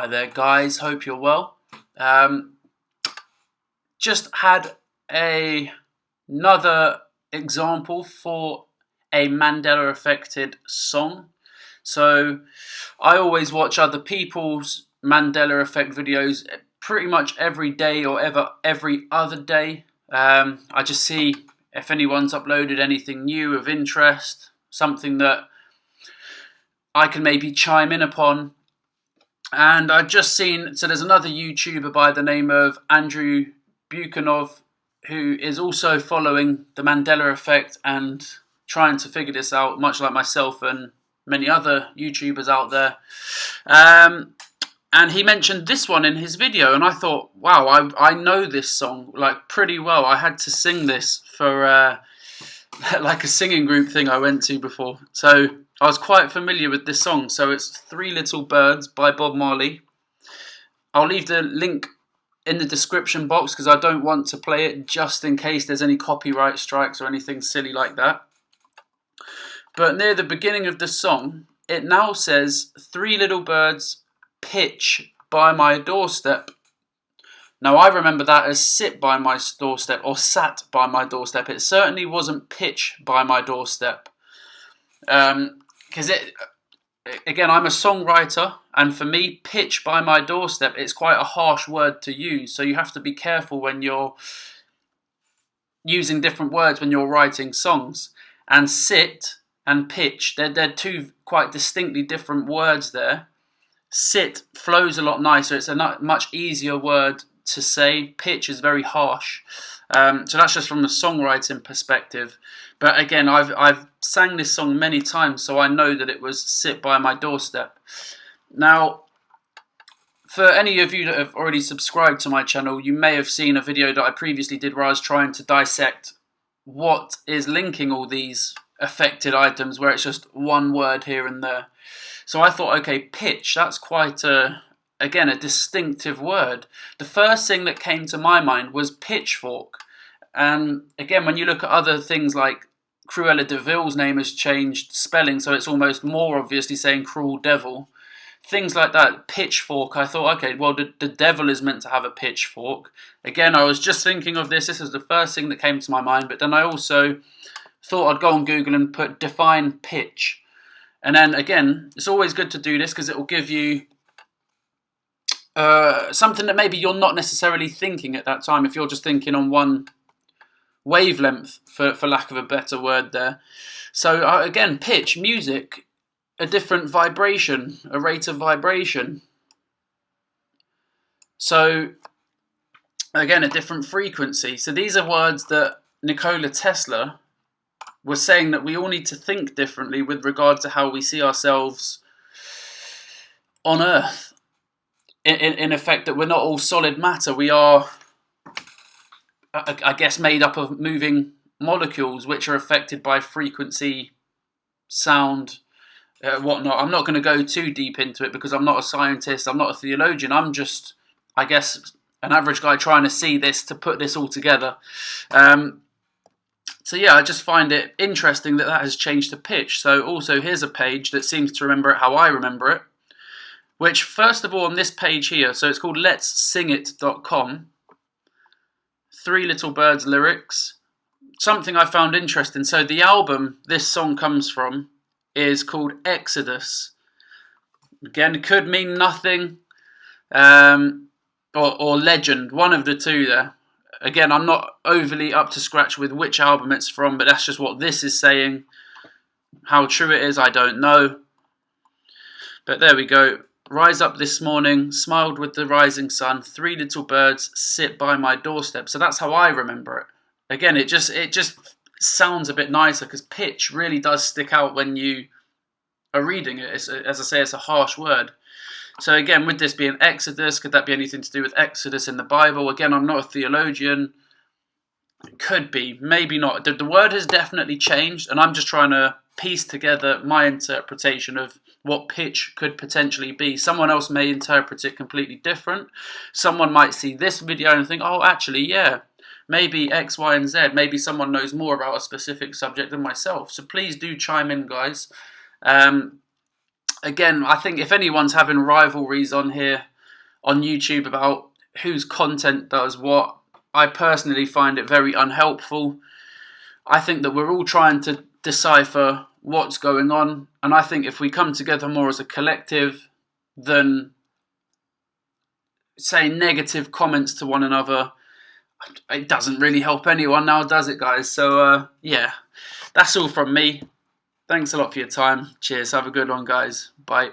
there, guys. Hope you're well. Just had another example for a Mandela affected song. So I always watch other people's Mandela effect videos pretty much every day or every other day. I just see if anyone's uploaded anything new of interest, something that I can maybe chime in upon. And I've just seen, so there's another YouTuber by the name of Andrew Buchanov who is also following the Mandela effect and trying to figure this out, much like myself and many other YouTubers out there. And he mentioned this one in his video, and I thought, wow, I know this song like pretty well. I had to sing this for like a singing group thing I went to before. So I was quite familiar with this song. So it's Three Little Birds by Bob Marley. I'll leave the link in the description box because I don't want to play it just in case there's any copyright strikes or anything silly like that. But near the beginning of the song, it now says, "Three little birds pitch by my doorstep." Now I remember that as sit by my doorstep or sat by my doorstep. It certainly wasn't pitch by my doorstep. Because again, I'm a songwriter, and for me, pitch by my doorstep, it's quite a harsh word to use. So you have to be careful when you're using different words when you're writing songs. And sit and pitch, they're two quite distinctly different words there. Sit flows a lot nicer. It's a much easier word to say. Pitch is very harsh. So that's just from a songwriting perspective. But again, I've sang this song many times, so I know that it was sit by my doorstep. Now, for any of you that have already subscribed to my channel, you may have seen a video that I previously did where I was trying to dissect what is linking all these affected items, where it's just one word here and there. So I thought, okay, pitch, that's quite again, a distinctive word. The first thing that came to my mind was pitchfork. And again, when you look at other things like Cruella de Vil's name has changed spelling, so it's almost more obviously saying cruel devil. Things like that, pitchfork, I thought, okay, well, the devil is meant to have a pitchfork. Again, I was just thinking of this. This is the first thing that came to my mind. But then I also thought I'd go on Google and put define pitch. And then again, it's always good to do this because it will give you something that maybe you're not necessarily thinking at that time if you're just thinking on one wavelength, for lack of a better word there. So again, pitch, music, a different vibration, a rate of vibration. So again, a different frequency. So these are words that Nikola Tesla was saying that we all need to think differently with regard to how we see ourselves on Earth. In effect, that we're not all solid matter. We are, I guess, made up of moving molecules which are affected by frequency, sound, whatnot. I'm not going to go too deep into it because I'm not a scientist, I'm not a theologian. I'm just, I guess, an average guy trying to see this, to put this all together. So yeah, I just find it interesting that has changed to pitch. So also here's a page that seems to remember it how I remember it. Which, first of all, on this page here, so it's called letssingit.com, Three Little Birds lyrics, something I found interesting. So the album this song comes from is called Exodus. Again, it could mean nothing, or legend, one of the two there. Again, I'm not overly up to scratch with which album it's from, but that's just what this is saying. How true it is, I don't know. But there we go. Rise up this morning, smiled with the rising sun, three little birds sit by my doorstep. So that's how I remember it. Again, it just sounds a bit nicer because pitch really does stick out when you are reading it. As I say, it's a harsh word. So again, with this being Exodus, could that be anything to do with Exodus in the Bible? Again, I'm not a theologian. It could be, maybe not. The word has definitely changed, and I'm just trying to piece together my interpretation of what pitch could potentially be. Someone else may interpret it completely different. Someone might see this video and think, oh, actually, yeah, maybe X, Y, and Z. Maybe someone knows more about a specific subject than myself. So please do chime in, guys. Again, I think if anyone's having rivalries on here, on YouTube about whose content does what. I personally find it very unhelpful. I think that we're all trying to decipher what's going on, and I think if we come together more as a collective than say negative comments to one another, it doesn't really help anyone now, does it, guys? So yeah, that's all from me. Thanks a lot for your time. Cheers. Have a good one, guys. Bye.